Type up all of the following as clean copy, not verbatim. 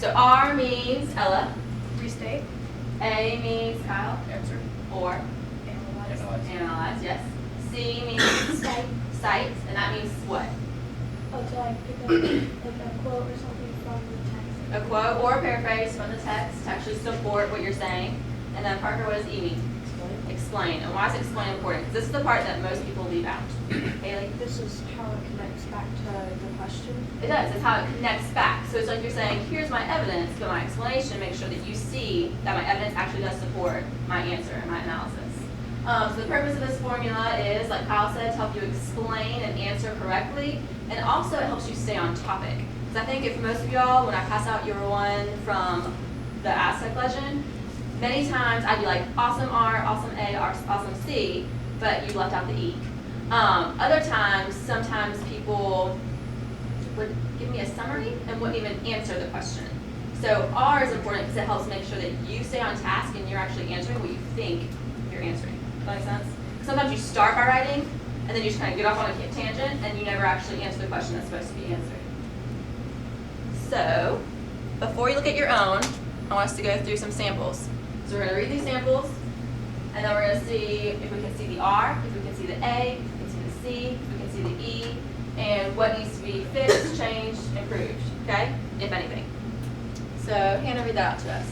So R means Ella. Restate. A means Kyle. Answer. Or Analyze. analyze, yes. C means cite, and that means what? Oh, to like pick up like a quote or something from the text. A quote or a paraphrase from the text to actually support what you're saying. And then Parker, what does E mean? Explain. And why is explain important? Because this is the part that most people leave out. Haley? This is how it connects back to the question. It does. It's how it connects back. So it's like you're saying, here's my evidence, but my explanation makes sure that you see that my evidence actually does support my answer and my analysis. So the purpose of this formula is, like Kyle said, to help you explain and answer correctly, and also it helps you stay on topic. Because I think if most of y'all, when I pass out your one from the Aztec legend, many times I'd be like, awesome R, awesome A, awesome C, but you left out the E. Other times, sometimes people would give me a summary and wouldn't even answer the question. So R is important because it helps make sure that you stay on task and you're actually answering what you think you're answering. Does that make sense? Sometimes you start by writing and then you just kind of get off on a tangent and you never actually answer the question that's supposed to be answered. So, before you look at your own, I want us to go through some samples. So we're going to read these samples, and then we're going to see if we can see the R, if we can see the A, if we can see the C, if we can see the E, and what needs to be fixed, changed, improved, okay, if anything. So Hannah, read that out to us.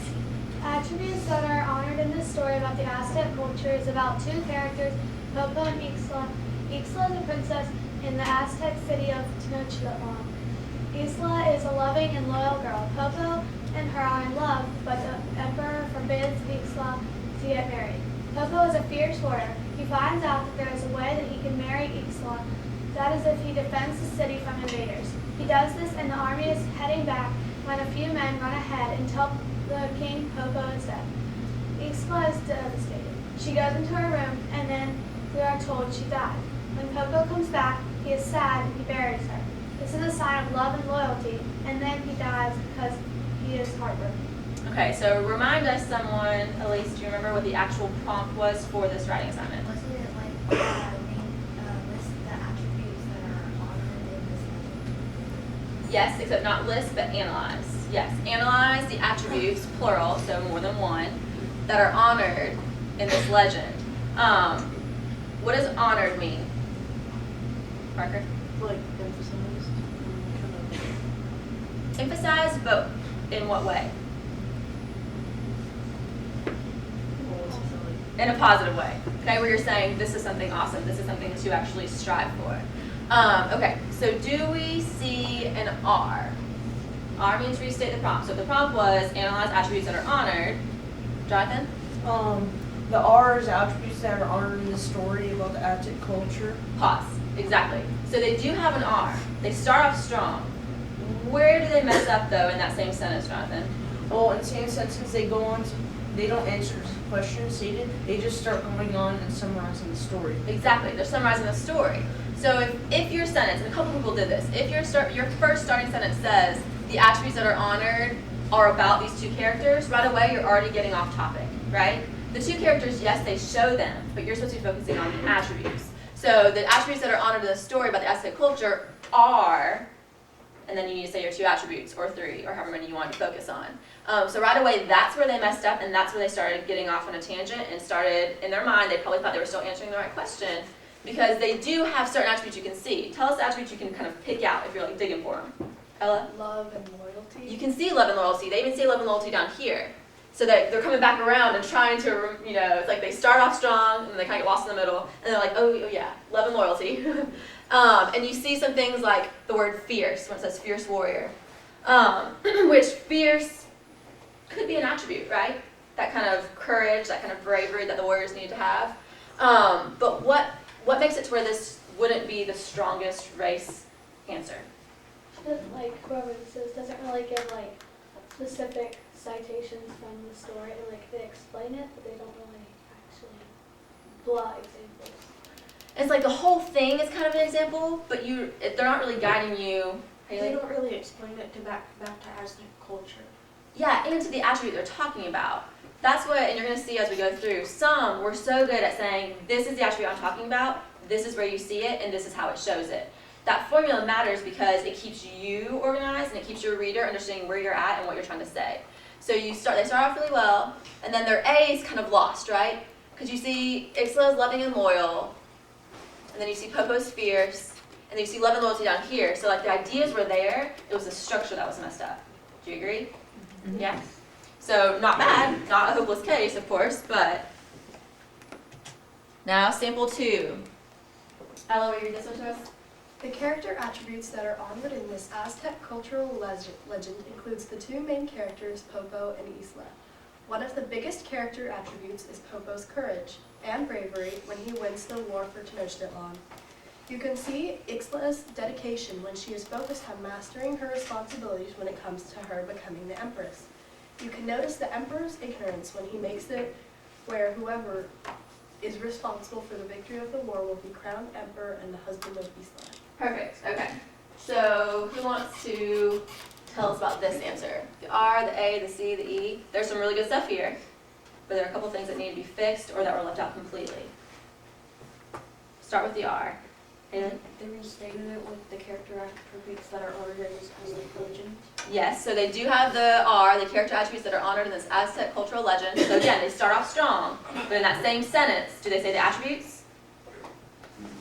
Attributes that are honored in this story about the Aztec culture is about two characters, Popo and Ixtla. Ixtla is a princess in the Aztec city of Tenochtitlan. Ixtla is a loving and loyal girl. Popo and her are in love, but the emperor forbids Ixtla to get married. Popo is a fierce warrior. He finds out that there is a way that he can marry Ixtla. That is if he defends the city from invaders. He does this and the army is heading back when a few men run ahead and tell the king Popo is dead. Ixtla is devastated. She goes into her room and then we are told she died. When Popo comes back, he is sad and he buries her. This is a sign of love and loyalty, and then he dies because he is heartbroken. Okay, so remind us, someone, Elise, do you remember what the actual prompt was for this writing assignment? Wasn't it like list the attributes that are honored in this legend? Yes, except not list, but analyze. Yes, analyze the attributes, plural, so more than one, that are honored in this legend. What does honored mean? Parker? Like emphasized. Emphasized, but in what way? In a positive way, okay, where you're saying this is something awesome, this is something that you actually strive for. Okay, so do we see an R? R means restate the prompt. So the prompt was analyze attributes that are honored. Jonathan? The R is attributes that are honored in the story about the Aztec culture. Pause. Exactly. So they do have an R. They start off strong. Where do they mess up though in that same sentence, Jonathan? Well, in the same sentence, they go on to, they don't answer the question stated, they just start going on and summarizing the story. Exactly. They're summarizing the story. So if your sentence, and a couple people did this, if your first starting sentence says the attributes that are honored are about these two characters, right away you're already getting off topic, right? The two characters, yes, they show them, but you're supposed to be focusing on the attributes. So the attributes that are honored in the story about the Aztec culture are, and then you need to say your two attributes, or three, or however many you want to focus on. So right away, that's where they messed up, and that's where they started getting off on a tangent and started, in their mind, they probably thought they were still answering the right question, because they do have certain attributes you can see. Tell us the attributes you can kind of pick out if you're like digging for them. Ella? Love and loyalty. You can see love and loyalty. They even say love and loyalty down here. So that they're coming back around and trying to, it's like they start off strong, and they kind of get lost in the middle, and they're like, oh yeah, love and loyalty. And you see some things like the word fierce, when it says fierce warrior, which fierce could be an attribute, right? That kind of courage, that kind of bravery that the warriors need to have. But what makes it to where this wouldn't be the strongest race answer? Like whoever this is doesn't really give like specific citations from the story. Like they explain it, but they don't really actually pull out examples. It's like the whole thing is kind of an example, but they're not really guiding you. They don't really explain it to back to Aztec culture. Yeah, and to the attribute they're talking about. That's what, and you're going to see as we go through, some were so good at saying, this is the attribute I'm talking about, this is where you see it, and this is how it shows it. that formula matters because it keeps you organized and it keeps your reader understanding where you're at and what you're trying to say. So they start off really well, and then their A is kind of lost, right? Because you see Ixla is loving and loyal, and then you see Popo's fierce, and then you see love and loyalty down here. So like the ideas were there, it was the structure that was messed up. Do you agree? Mhm. Yeah? So not bad, not a hopeless case, of course, but now sample 2. Ella, will you read this one to us? The character attributes that are honored in this Aztec cultural legend includes the two main characters, Popo and Isla. One of the biggest character attributes is Popo's courage and bravery when he wins the war for Tenochtitlan. You can see Ixla's dedication when she is focused on mastering her responsibilities when it comes to her becoming the empress. You can notice the emperor's ignorance when he makes it where whoever is responsible for the victory of the war will be crowned emperor and the husband of Isla. Perfect, okay. So who wants to tell us about this answer? The R, the A, the C, the E. There's some really good stuff here, but there are a couple things that need to be fixed or that were left out completely. Start with the R. Haley? They restated it with the character attributes that are honored in this Aztec legend. Yes, so they do have the R, the character attributes that are honored in this Aztec cultural legend. So again, they start off strong, but in that same sentence, do they say the attributes?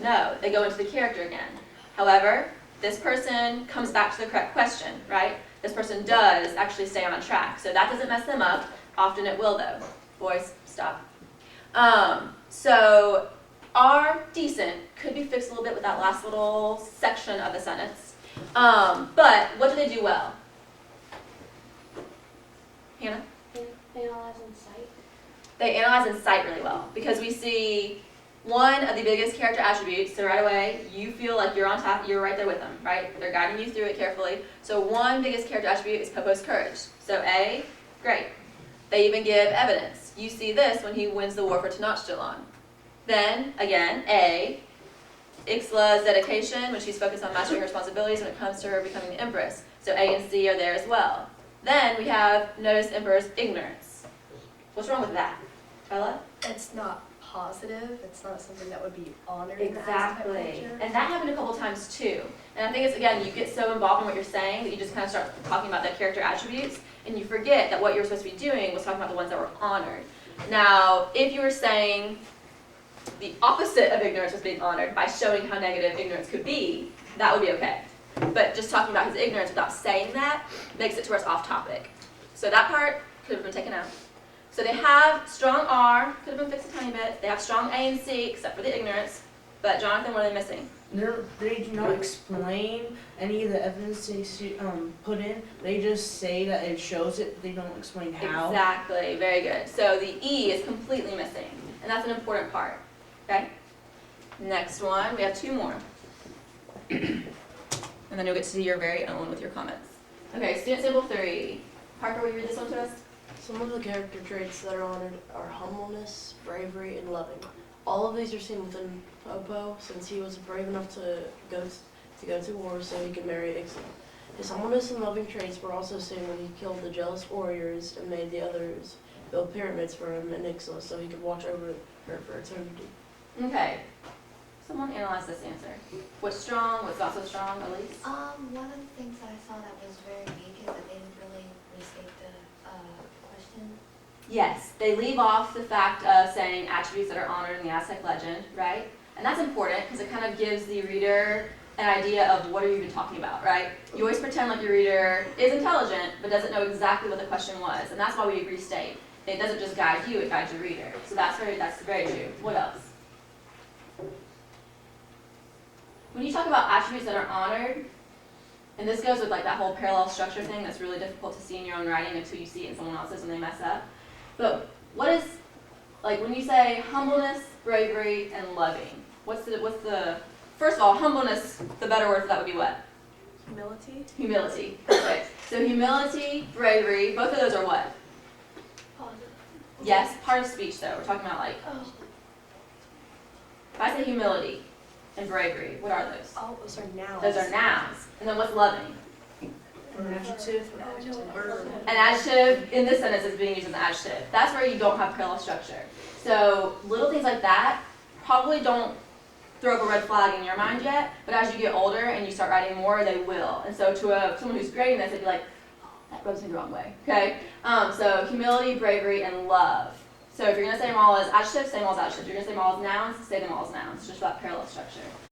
No, they go into the character again. However, this person comes back to the correct question, right? This person does actually stay on track, so that doesn't mess them up. Often it will though. Boys, stop. So R, decent, could be fixed a little bit with that last little section of the sentence. But what do they do well? Hannah? Analyze and cite. They analyze and cite really well because we see one of the biggest character attributes, so right away you feel like you're on top, you're right there with them, right? They're guiding you through it carefully. So one biggest character attribute is Popo's courage. So A, great. They even give evidence. You see this when he wins the war for Tenochtitlan. Then, again, A, Ixla's dedication when she's focused on mastering her responsibilities when it comes to her becoming the empress. So A and C are there as well. Then we have notice emperor's ignorance. What's wrong with that? Ella? It's not positive. It's not something that would be honored in the Aztec Exactly. culture. And that happened a couple times too. And I think it's, again, you get so involved in what you're saying that you just kind of start talking about the character attributes and you forget that what you were supposed to be doing was talking about the ones that were honored. Now, if you were saying the opposite of ignorance was being honored by showing how negative ignorance could be, that would be okay. But just talking about his ignorance without saying that makes it to where it's off topic. So that part could have been taken out. So they have strong R, could have been fixed a tiny bit. They have strong A and C, except for the ignorance. But Jonathan, what are they missing? They do not explain any of the evidence they put in. They just say that it shows it. They don't explain how. Exactly, very good. So the E is completely missing, and that's an important part. Okay? Next one, we have 2 more. And then you'll get to see your very own with your comments. Okay, student sample 3. Parker, will you read this one to us? Some of the character traits that are honored are humbleness, bravery, and loving. All of these are seen within Popo since he was brave enough to go to war so he could marry Ixla. His humbleness and loving traits were also seen when he killed the jealous warriors and made the others build pyramids for him and Ixla so he could watch over her for eternity. Okay. Someone analyze this answer. What's strong, what's not so strong, Elise? One of the things that I saw that was very weak is that they didn't really restate the question. Yes, they leave off the fact of saying attributes that are honored in the Aztec legend, right? And that's important because it kind of gives the reader an idea of what are you even talking about, right? You always pretend like your reader is intelligent but doesn't know exactly what the question was, and that's why we restate. It doesn't just guide you, it guides your reader. So that's very true. What else? When you talk about attributes that are honored, and this goes with like that whole parallel structure thing that's really difficult to see in your own writing until you see it in someone else's when they mess up. But what is, like when you say humbleness, bravery, and loving, what's the, first of all, humbleness, the better word for that would be what? Humility. Humility. Perfect. So humility, bravery, both of those are what? Positive. Yes, part of speech though. We're talking about like, Oh, if I say humility and bravery, what are those? All those are nouns. Those are nouns. And then what's loving? An adjective. An adjective, in this sentence, is being used as an adjective. That's where you don't have parallel structure. So little things like that probably don't throw up a red flag in your mind yet, but as you get older and you start writing more, they will. And so to someone who's grading this, they'd be like, oh, that rubs me the wrong way, okay? So humility, bravery, and love. So if you're going to say them all as adjectives, say them all as adjectives. If you're going to say them all as nouns, say them all as nouns, just that parallel structure.